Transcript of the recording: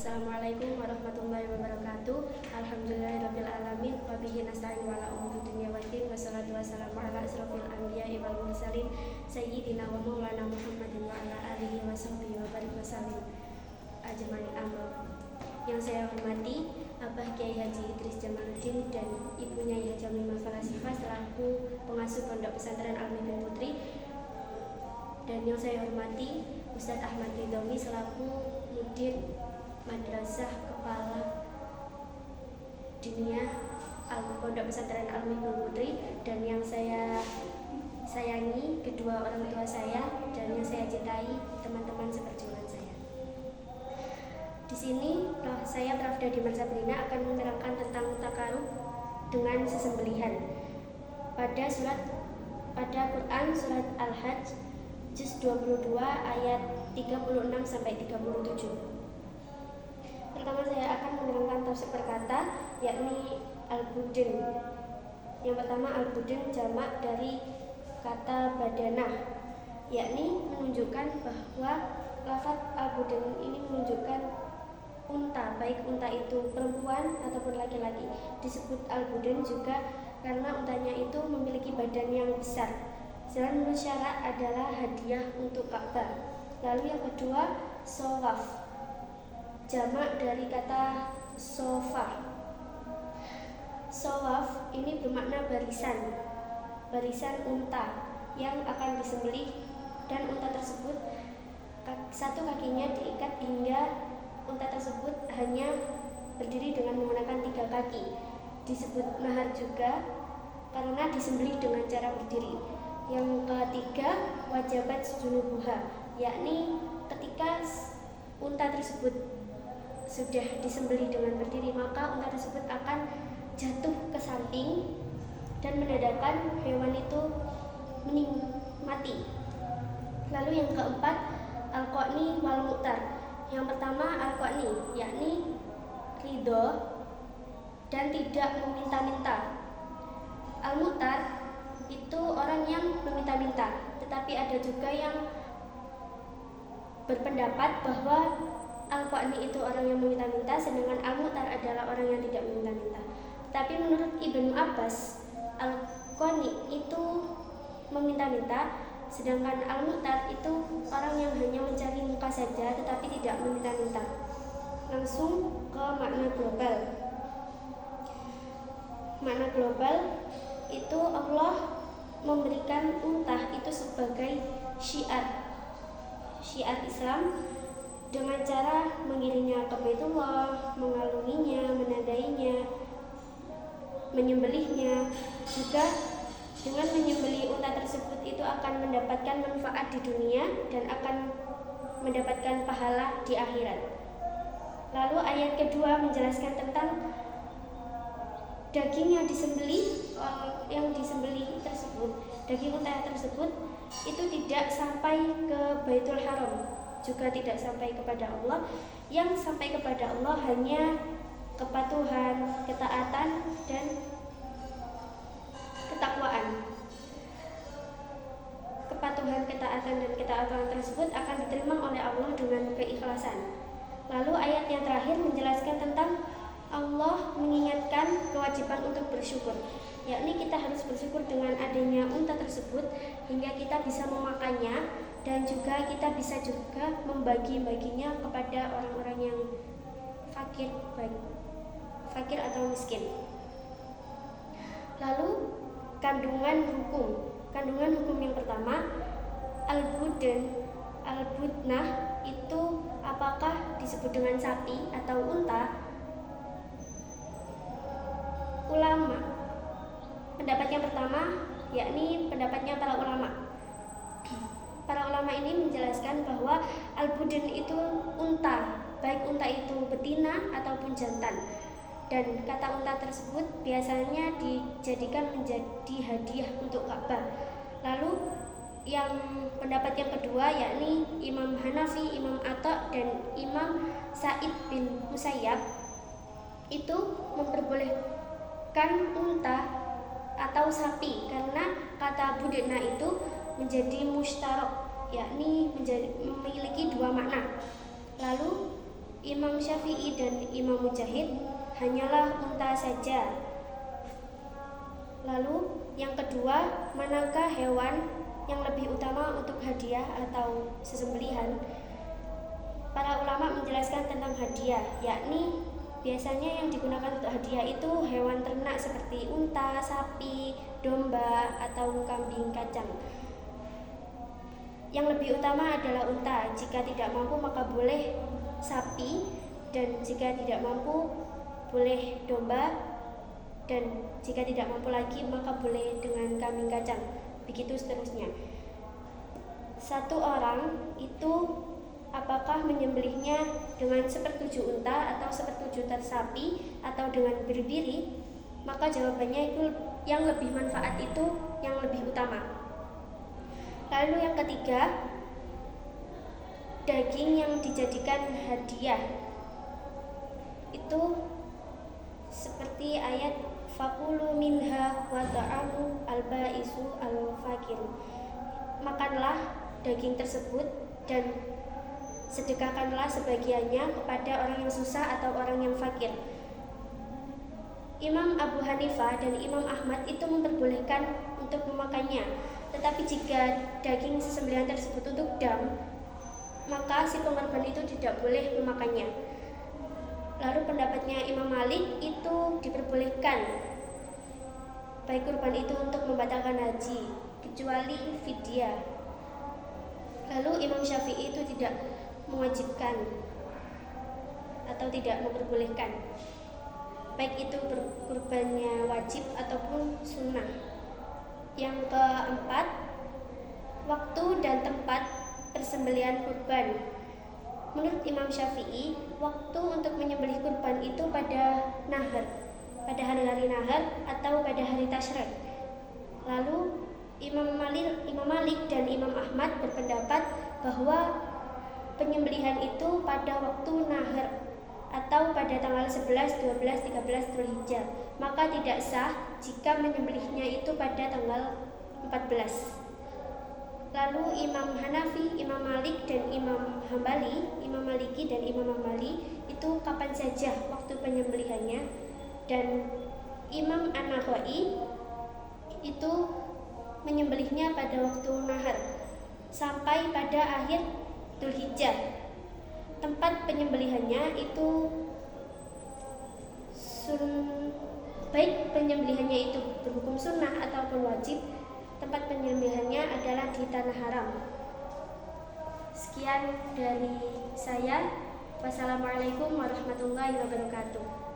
Assalamualaikum warahmatullahi wabarakatuh. Alhamdulillahirabbil alamin wa bihi nasta'in wa ala umuri dunya waddin wassalatu wassalamu ala asrofil anbiya'i wal mursalin sayyidina wa maulana Muhammadin wa ala alihi wa sahbihi wa barik wasallim ajmain amma. Yang saya hormati Abah Kiai Haji Idris Jamaluddin dan Ibunya Yai Jamimah Falasifah selaku pengasuh Pondok Pesantren Al-Mimmin Putri, dan yang saya hormati Ustadz Ahmad Ridhomi selaku Mudir Madrasah Kepala Dinia Pondok Pesantren Al-Mimmin Putri, dan yang saya sayangi kedua orang tua saya dan yang saya cintai teman-teman seperjuangan saya. Di sini saya Pravda Diman Sabrina akan menerangkan tentang takarub dengan sesembelihan pada Quran surat Al-Hajj juz 22 ayat 36 sampai 37. Pertama saya akan menerangkan tafsir perkata, yakni al-budin. Yang pertama, al-budin jamak dari kata badanah, yakni menunjukkan bahwa lafaz al-budin ini menunjukkan unta, baik unta itu perempuan ataupun laki-laki. Disebut al-budin juga karena untanya itu memiliki badan yang besar. Selain syarat adalah hadiah untuk Ka'bah. Lalu yang kedua, sawaf, jamak dari kata sofa. Sawaf ini bermakna barisan unta yang akan disembelih, dan unta tersebut satu kakinya diikat hingga unta tersebut hanya berdiri dengan menggunakan 3 kaki. Disebut nahar juga karena disembelih dengan cara berdiri. Yang ketiga, wajabat junubuha, yakni ketika unta tersebut sudah disembelih dengan berdiri, maka unta tersebut akan jatuh ke samping dan menandakan hewan itu mati. Lalu yang keempat, al-qani wal mu'tar. Yang pertama, al-qani, yakni ridho dan tidak meminta-minta. Al-mu'tar itu orang yang meminta-minta, tetapi ada juga yang berpendapat bahwa al-qani itu orang yang meminta-minta, sedangkan al-mu'tar adalah orang yang tidak meminta-minta. Tapi menurut Ibnu Abbas, al-qani itu meminta-minta, sedangkan al-mu'tar itu orang yang hanya mencari muka saja tetapi tidak meminta-minta. Langsung ke makna global. Makna global itu Allah memberikan unta itu sebagai syiar Islam dengan cara mengiringnya ke Baitullah, mengalunginya, menandainya, menyembelihnya. Juga dengan menyembelih unta tersebut itu akan mendapatkan manfaat di dunia dan akan mendapatkan pahala di akhirat. Lalu ayat kedua menjelaskan tentang daging yang disembelih tersebut, daging unta tersebut itu tidak sampai ke Baitul Haram, juga tidak sampai kepada Allah. Yang sampai kepada Allah hanya kepatuhan, ketaatan, dan ketakwaan. Kepatuhan, ketaatan, dan ketakwaan tersebut akan diterima oleh Allah dengan keikhlasan. Lalu ayat yang terakhir menjelaskan tentang Allah mengingatkan kewajiban untuk bersyukur, yakni kita harus bersyukur dengan adanya unta tersebut hingga kita bisa memakannya, dan juga kita bisa juga membagi-baginya kepada orang-orang yang fakir atau miskin. Lalu kandungan hukum yang pertama, al-budnah itu apakah disebut dengan sapi atau unta? Ulama, pendapat yang pertama yakni pendapatnya para ulama. Para ulama ini menjelaskan bahwa al-budin itu unta, baik unta itu betina ataupun jantan. Dan kata unta tersebut biasanya dijadikan menjadi hadiah untuk Ka'bah. Lalu yang pendapat yang kedua yakni Imam Hanafi, Imam Atha, dan Imam Sa'id bin Musayyab itu memperbolehkan unta atau sapi karena kata budena itu menjadi mustarok, yakni memiliki 2 makna. Lalu Imam Syafi'i dan Imam Mujahid hanyalah unta saja. Lalu yang kedua, manakah hewan yang lebih utama untuk hadiah atau sesembelihan? Para ulama menjelaskan tentang hadiah, yakni biasanya yang digunakan untuk hadiah itu hewan ternak seperti unta, sapi, domba, atau kambing kacang. Yang lebih utama adalah unta. Jika tidak mampu maka boleh sapi, dan jika tidak mampu boleh domba, dan jika tidak mampu lagi maka boleh dengan kambing kacang. Begitu seterusnya. Satu orang itu apakah menyembelihnya dengan 1/7 unta atau 1/7 sapi atau dengan biri-biri? Maka jawabannya itu yang lebih manfaat itu yang lebih utama. Lalu yang ketiga, daging yang dijadikan hadiah itu seperti ayat fakulu minha wa ta'amu al-ba'isu al-fakir. Makanlah daging tersebut dan sedekahkanlah sebagiannya kepada orang yang susah atau orang yang fakir. Imam Abu Hanifah dan Imam Ahmad itu memperbolehkan untuk memakannya, tetapi jika daging sesembelihan tersebut untuk dam, maka si pengorban itu tidak boleh memakannya. Lalu pendapatnya Imam Malik itu diperbolehkan baik kurban itu untuk membatalkan haji, kecuali fidyah. Lalu Imam Syafi'i itu tidak mewajibkan atau tidak memperbolehkan, baik itu kurbannya wajib ataupun sunnah. Yang keempat, waktu dan tempat persembelihan kurban. Menurut Imam Syafi'i, waktu untuk menyembelih kurban itu pada nahar, pada hari-hari nahar atau pada hari tasyrik. Lalu Imam Malik dan Imam Ahmad berpendapat bahwa penyembelihan itu pada waktu nahar atau pada tanggal 11, 12, 13 Dzulhijjah. Maka tidak sah jika menyembelihnya itu pada tanggal 14. Lalu Imam Hanafi, Imam Malik dan Imam Hambali, Imam Maliki dan Imam Hambali itu kapan saja waktu penyembelihannya, dan Imam An-Nakhai itu menyembelihnya pada waktu nahar sampai pada akhir Dzulhijjah. Tempat penyembelihannya itu baik penyembelihannya itu berhukum sunnah ataupun wajib, tempat penyembelihannya adalah di tanah haram. Sekian dari saya. Wassalamualaikum warahmatullahi wabarakatuh.